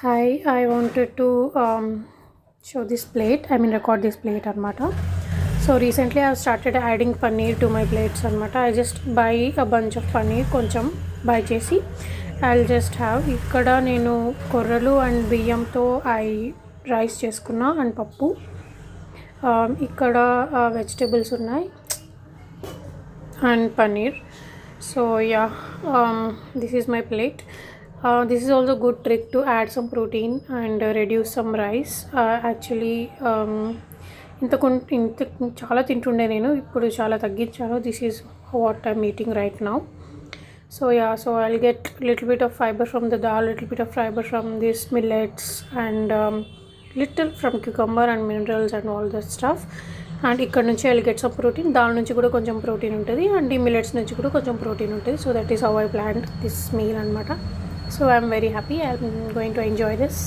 Hi, I wanted to show this plate. I mean, record this plate, anamata. So recently, I've started adding paneer to my plates, anamata. I just buy a bunch of paneer, కొంచెం buy చేసి I'll just have ఇక్కడ నేను కొర్రలు and బియ్యంతో rice చేసుకున్నా and పప్పు ఇక్కడ vegetables ఉన్నాయి and paneer. So yeah, this is my plate. This is also good trick to add some protein and reduce some rice. Actually, ఇంత చాలా తింటుండే నేను ఇప్పుడు చాలా తగ్గించాను. This is what I'm eating right now. So yeah, so I'll get little bit of fiber from the dal, little bit of fiber from these millets, and little from cucumber and minerals and all that stuff. And ఇక్కడ నుంచి I get some protein, దాని నుంచి కూడా కొంచెం protein ఉంటుంది and ఈ millets నుంచి కూడా కొంచెం ప్రోటీన్ ఉంటుంది. So that is how I planned this meal అనమాట. So I'm very happy. I'm going to enjoy this.